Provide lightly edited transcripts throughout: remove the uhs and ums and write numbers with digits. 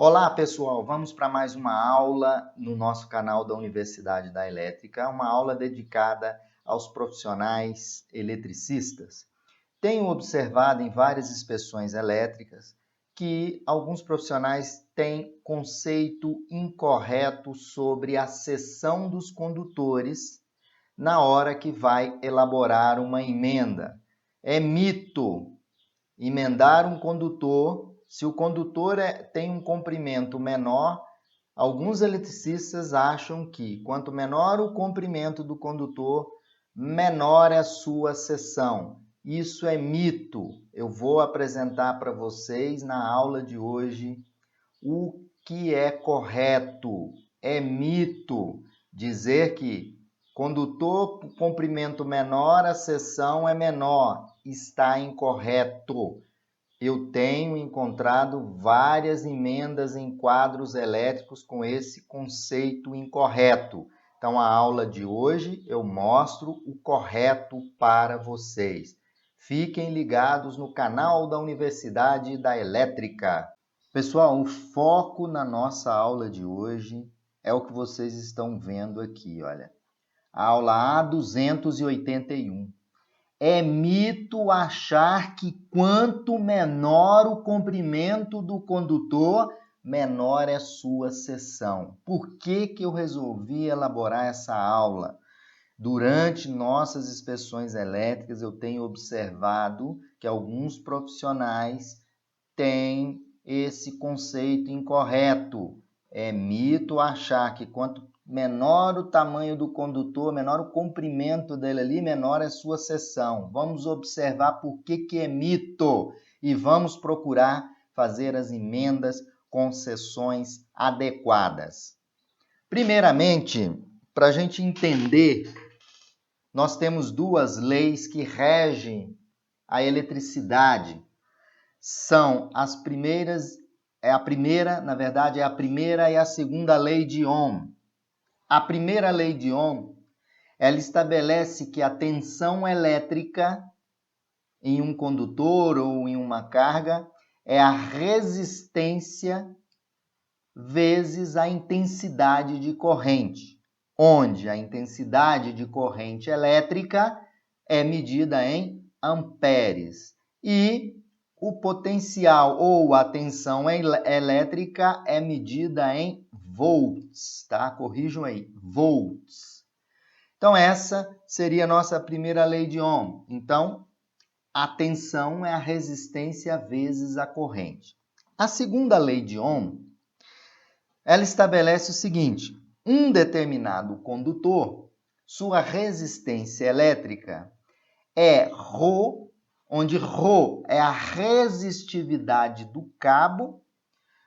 Olá, pessoal! Vamos para mais uma aula no nosso canal da Universidade da Elétrica, uma aula dedicada aos profissionais eletricistas. Tenho observado em várias inspeções elétricas que alguns profissionais têm conceito incorreto sobre a seção dos condutores na hora que vai elaborar uma emenda. É mito emendar um condutor. Se o condutor tem um comprimento menor, alguns eletricistas acham que quanto menor o comprimento do condutor, menor é a sua seção. Isso é mito. Eu vou apresentar para vocês na aula de hoje o que é correto. É mito dizer que condutor com comprimento menor, a seção é menor. Está incorreto. Eu tenho encontrado várias emendas em quadros elétricos com esse conceito incorreto. Então, a aula de hoje eu mostro o correto para vocês. Fiquem ligados no canal da Universidade da Elétrica. Pessoal, o foco na nossa aula de hoje é o que vocês estão vendo aqui, olha. A aula A281. É mito achar que quanto menor o comprimento do condutor, menor é sua seção. Por que eu resolvi elaborar essa aula? Durante nossas inspeções elétricas, eu tenho observado que alguns profissionais têm esse conceito incorreto. É mito achar que quanto menor o tamanho do condutor, menor o comprimento dele ali, menor é sua seção. Vamos observar por que é mito e vamos procurar fazer as emendas com seções adequadas. Primeiramente, para a gente entender, nós temos duas leis que regem a eletricidade. São as primeiras, a primeira e a segunda lei de Ohm. A primeira lei de Ohm, ela estabelece que a tensão elétrica em um condutor ou em uma carga é a resistência vezes a intensidade de corrente, onde a intensidade de corrente elétrica é medida em amperes e o potencial ou a tensão elétrica é medida em volts, tá? Corrijam aí, volts. Então, essa seria a nossa primeira lei de Ohm. Então, a tensão é a resistência vezes a corrente. A segunda lei de Ohm, ela estabelece o seguinte: um determinado condutor, sua resistência elétrica é ρ, onde ρ é a resistividade do cabo,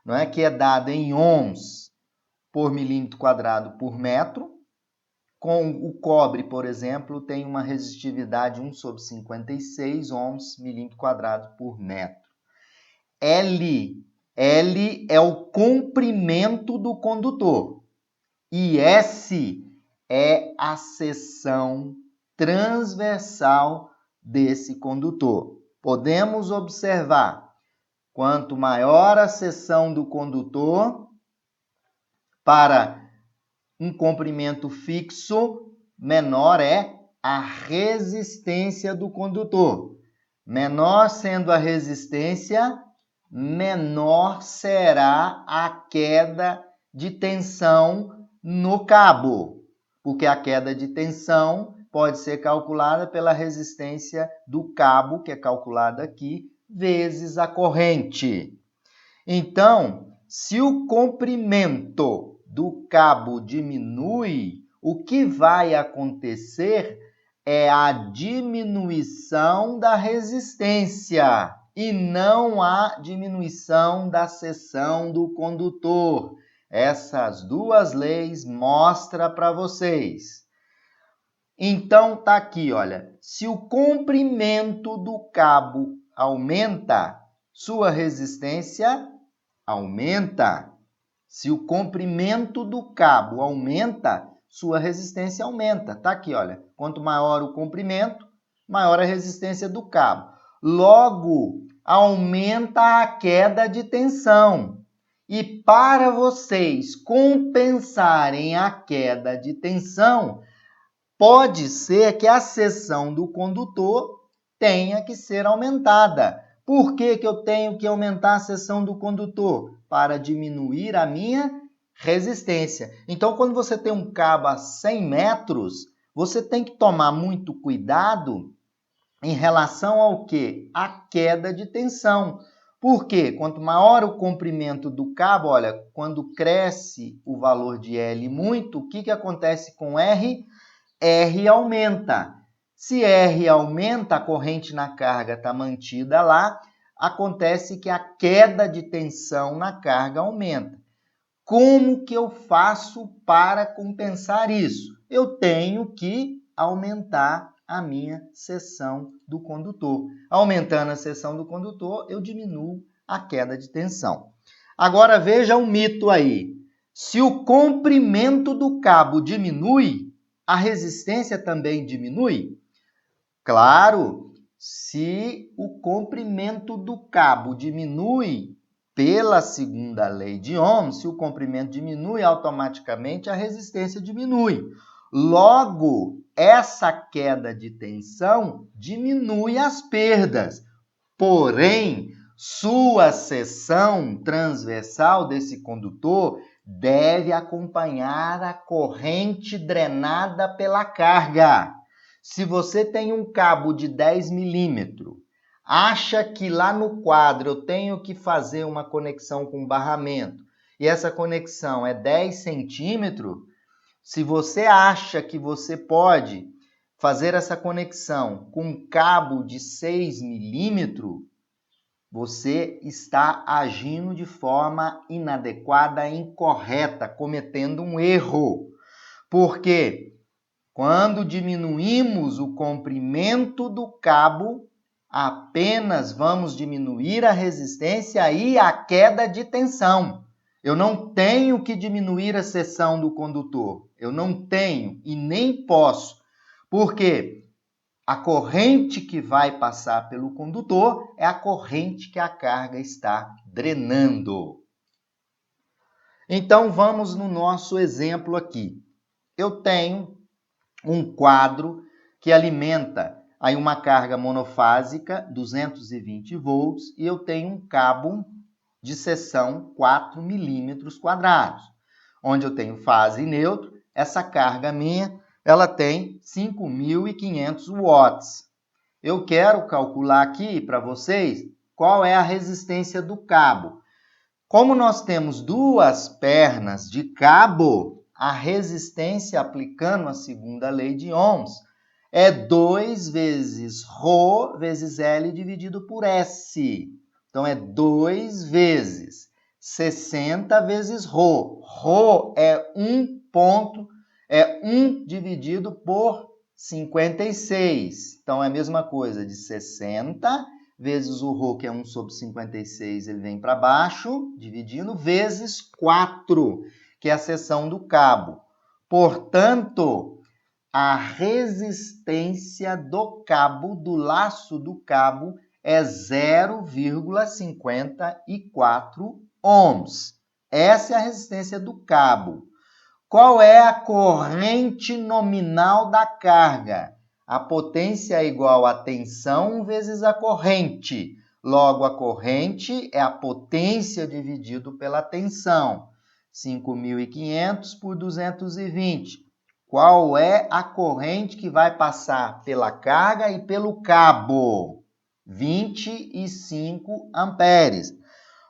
não é, que é dada em ohms por milímetro quadrado por metro. Com o cobre, por exemplo, tem uma resistividade 1/56 ohms milímetro quadrado por metro. L é o comprimento do condutor e S é a seção transversal desse condutor. Podemos observar, quanto maior a seção do condutor, para um comprimento fixo, menor é a resistência do condutor. Menor sendo a resistência, menor será a queda de tensão no cabo, porque a queda de tensão pode ser calculada pela resistência do cabo, que é calculada aqui, vezes a corrente. Então, se o comprimento do cabo diminui, o que vai acontecer é a diminuição da resistência e não a diminuição da seção do condutor. Essas duas leis mostram para vocês. Então, tá aqui, olha. Se o comprimento do cabo aumenta, sua resistência aumenta. Se o comprimento do cabo aumenta, sua resistência aumenta. Tá aqui, olha. Quanto maior o comprimento, maior a resistência do cabo. Logo, aumenta a queda de tensão. E para vocês compensarem a queda de tensão, pode ser que a seção do condutor tenha que ser aumentada. Por que que eu tenho que aumentar a seção do condutor? Para diminuir a minha resistência. Então, quando você tem um cabo a 100 metros, você tem que tomar muito cuidado em relação ao quê? A queda de tensão. Por quê? Quanto maior o comprimento do cabo, olha, quando cresce o valor de L muito, o que que acontece com R? R aumenta. Se R aumenta, a corrente na carga está mantida lá, acontece que a queda de tensão na carga aumenta. Como que eu faço para compensar isso? Eu tenho que aumentar a minha seção do condutor. Aumentando a seção do condutor, eu diminuo a queda de tensão. Agora veja um mito aí. Se o comprimento do cabo diminui, a resistência também diminui? Claro, se o comprimento do cabo diminui, pela segunda lei de Ohm, se o comprimento diminui, automaticamente a resistência diminui. Logo, essa queda de tensão diminui as perdas. Porém, sua seção transversal desse condutor deve acompanhar a corrente drenada pela carga. Se você tem um cabo de 10 milímetros, acha que lá no quadro eu tenho que fazer uma conexão com barramento e essa conexão é 10 centímetros, se você acha que você pode fazer essa conexão com um cabo de 6 milímetros, você está agindo de forma inadequada e incorreta, cometendo um erro. Porque quando diminuímos o comprimento do cabo, apenas vamos diminuir a resistência e a queda de tensão. Eu não tenho que diminuir a seção do condutor. Eu não tenho e nem posso. Por quê? A corrente que vai passar pelo condutor é a corrente que a carga está drenando. Então, vamos no nosso exemplo aqui. Eu tenho um quadro que alimenta aí uma carga monofásica, 220 volts, e eu tenho um cabo de seção 4 milímetros quadrados, onde eu tenho fase e neutro. Essa carga minha, ela tem 5.500 watts. Eu quero calcular aqui para vocês qual é a resistência do cabo. Como nós temos duas pernas de cabo, a resistência aplicando a segunda lei de Ohms é 2 vezes Rho vezes L dividido por S. Então, é 2 vezes 60 vezes Rho. Rho é 1 dividido por 56. Então, é a mesma coisa de 60 vezes o Rho, que é 1 sobre 56, ele vem para baixo, dividindo, vezes 4, que é a seção do cabo. Portanto, a resistência do cabo, do laço do cabo, é 0,54 ohms. Essa é a resistência do cabo. Qual é a corrente nominal da carga? A potência é igual a tensão vezes a corrente. Logo, a corrente é a potência dividido pela tensão. 5.500 por 220. Qual é a corrente que vai passar pela carga e pelo cabo? 25 amperes.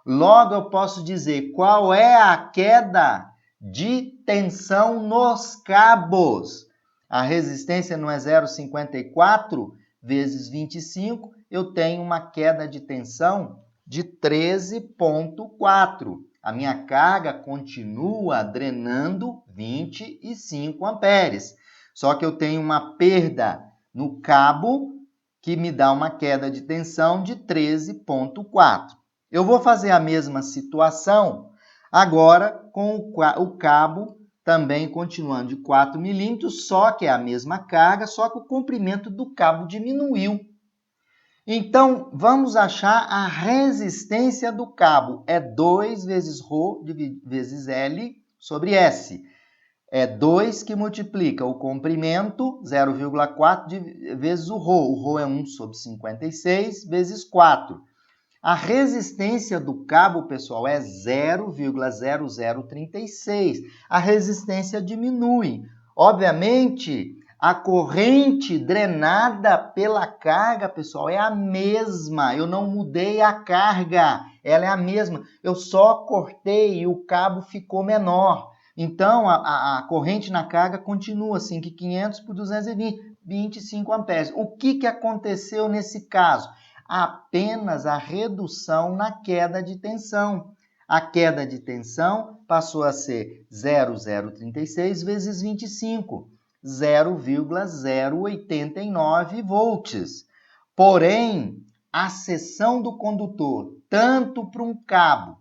Logo, eu posso dizer qual é a queda de tensão nos cabos. A resistência não é 0,54 vezes 25, eu tenho uma queda de tensão de 13,4. A minha carga continua drenando 25 amperes. Só que eu tenho uma perda no cabo que me dá uma queda de tensão de 13,4. Eu vou fazer a mesma situação agora com o cabo também continuando de 4 milímetros, só que é a mesma carga, só que o comprimento do cabo diminuiu. Então, vamos achar a resistência do cabo. É 2 vezes ρ vezes L sobre S. É 2 que multiplica o comprimento, 0,4 vezes o ρ. O ρ é 1 sobre 56 vezes 4. A resistência do cabo, pessoal, é 0,0036. A resistência diminui. Obviamente, a corrente drenada pela carga, pessoal, é a mesma. Eu não mudei a carga, ela é a mesma. Eu só cortei e o cabo ficou menor. Então, a corrente na carga continua assim, que 500 por 220, 25 amperes. O que aconteceu nesse caso? Apenas a redução na queda de tensão. A queda de tensão passou a ser 0,036 vezes 25, 0,089 volts. Porém, a seção do condutor, tanto para um cabo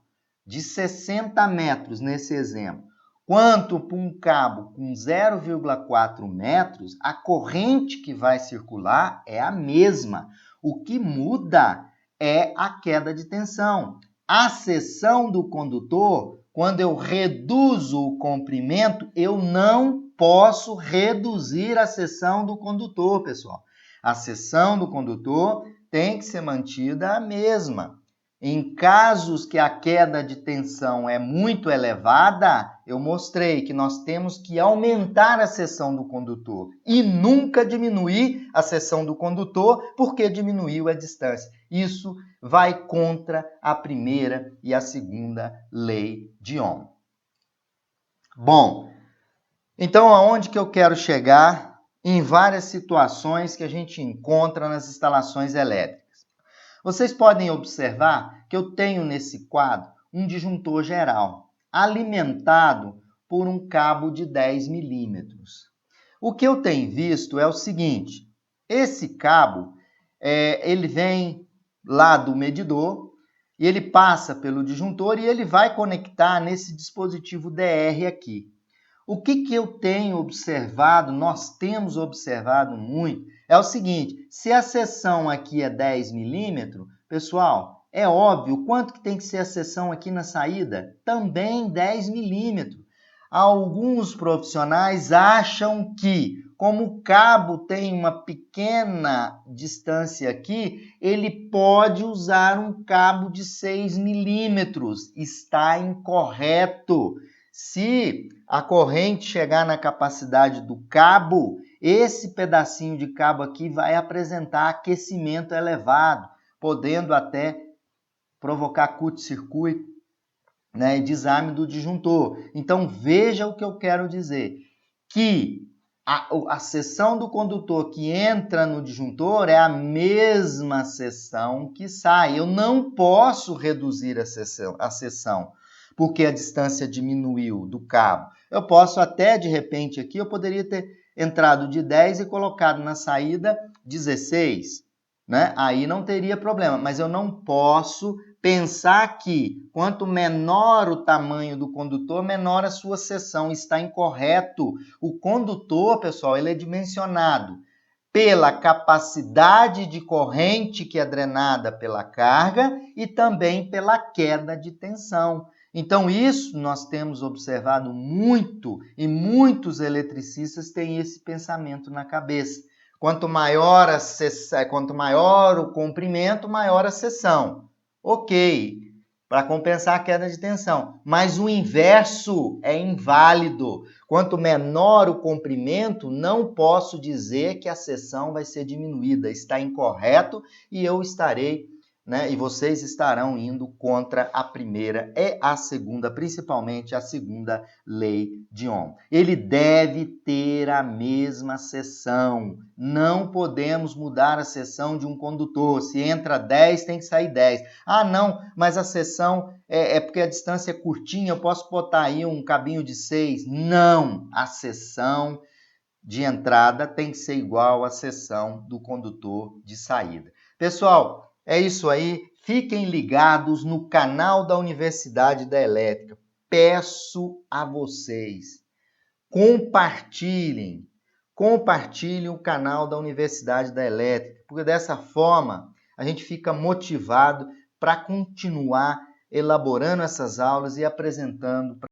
de 60 metros, nesse exemplo, quanto para um cabo com 0,4 metros, a corrente que vai circular é a mesma. O que muda é a queda de tensão. A seção do condutor, quando eu reduzo o comprimento, eu não posso reduzir a seção do condutor, pessoal. A seção do condutor tem que ser mantida a mesma. Em casos que a queda de tensão é muito elevada, eu mostrei que nós temos que aumentar a seção do condutor e nunca diminuir a seção do condutor, porque diminuiu a distância. Isso vai contra a primeira e a segunda lei de Ohm. Bom, então aonde que eu quero chegar? Em várias situações que a gente encontra nas instalações elétricas. Vocês podem observar que eu tenho nesse quadro um disjuntor geral, alimentado por um cabo de 10 milímetros. O que eu tenho visto é o seguinte, esse cabo, ele vem lá do medidor, e ele passa pelo disjuntor e ele vai conectar nesse dispositivo DR aqui. O que eu tenho observado, nós temos observado muito, é o seguinte, se a seção aqui é 10 milímetros, pessoal, é óbvio, quanto que tem que ser a seção aqui na saída? Também 10 milímetros. Alguns profissionais acham que, como o cabo tem uma pequena distância aqui, ele pode usar um cabo de 6 milímetros. Está incorreto. Se a corrente chegar na capacidade do cabo, esse pedacinho de cabo aqui vai apresentar aquecimento elevado, podendo até provocar curto-circuito, né, e desarme do disjuntor. Então, veja o que eu quero dizer, que a seção do condutor que entra no disjuntor é a mesma seção que sai. Eu não posso reduzir a seção porque a distância diminuiu do cabo. Eu posso até, de repente, aqui, eu poderia ter entrado de 10 e colocado na saída 16, né? Aí não teria problema, mas eu não posso pensar que quanto menor o tamanho do condutor, menor a sua seção. Está incorreto. O condutor, pessoal, ele é dimensionado pela capacidade de corrente que é drenada pela carga e também pela queda de tensão. Então, isso nós temos observado muito e muitos eletricistas têm esse pensamento na cabeça. Quanto maior o comprimento, maior a seção. Ok, para compensar a queda de tensão. Mas o inverso é inválido. Quanto menor o comprimento, não posso dizer que a seção vai ser diminuída. Está incorreto e eu estarei, né, e vocês estarão indo contra a primeira e a segunda, principalmente a segunda lei de Ohm. Ele deve ter a mesma seção. Não podemos mudar a seção de um condutor. Se entra 10, tem que sair 10. Ah, não, mas a seção é porque a distância é curtinha, eu posso botar aí um cabinho de 6. Não, a seção de entrada tem que ser igual à seção do condutor de saída. Pessoal, é isso aí. Fiquem ligados no canal da Universidade da Elétrica. Peço a vocês, compartilhem o canal da Universidade da Elétrica, porque dessa forma a gente fica motivado para continuar elaborando essas aulas e apresentando para